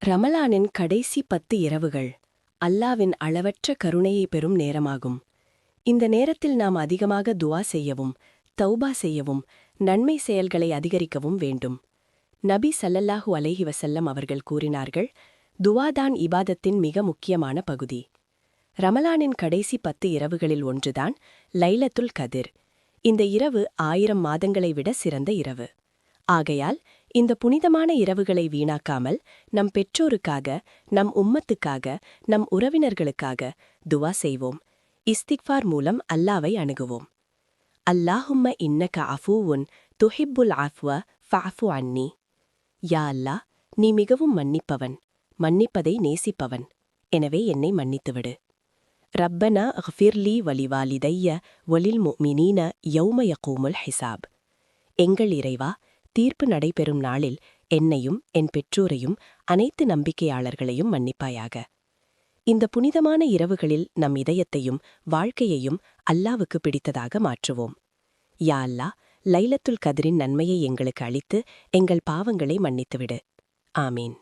ரமலானின் கடைசி 10 இரவுகள் அல்லாவின் அளவற்ற கருணையை பெறும் நேரமாகும். இந்த நேரத்தில் நாம் அதிகமாக துஆ செய்யவும், தௌபா செய்யவும், நன்மை செயல்களை அதிகரிக்கவும் வேண்டும். நபி ஸல்லல்லாஹு அலைஹி வஸல்லம் அவர்கள் கூறினார்கள், துஆதான் இபாதத்தின் மிக முக்கியமான பகுதி. ரமலானின் கடைசி 10 இரவுகளில் ஒன்றுதான் லைலத்துல் கதிர். இந்த இரவு 1000 மாதங்களை விட சிறந்த இரவு. ஆகையால் இந்த புனிதமான இரவுகளை வீணாக்காமல் நம் பெற்றோருக்காக, நம் உம்மத்துக்காக, நம் உறவினர்களுக்காக துஆ செய்வோம். இஸ்திக்ஃபார் மூலம் அல்லாவை அணுகுவோம். அல்லாஹும்ம இன்னக அஃபூவுன் துஹிப்புல் அஃப்வ ஃபஅஃபு அன்னி. யா அல்லாஹ், நீ மிகவும் மன்னிப்பவன், மன்னிப்பதை நேசிப்பவன். எனவே என்னை மன்னித்துவிடு. ரப்பனா அஃபிர்லி வலிவாலிதைய வலில் முஃமினீன யௌம யகூமுல் ஹிசாப். எங்கள் இறைவா, தீர்ப்பு நடைபெறும் நாளில் என்னையும் என் பெற்றோரையும் அனைத்து நம்பிக்கையாளர்களையும் மன்னிப்பாயாக. இந்த புனிதமான இரவுகளில் நம் இதயத்தையும் வாழ்க்கையையும் அல்லாவுக்கு பிடித்ததாக மாற்றுவோம். யா அல்லாஹ், லைலத்துல் கத்ரின் நன்மையை எங்களுக்கு அளித்து எங்கள் பாவங்களை மன்னித்துவிடு. ஆமீன்.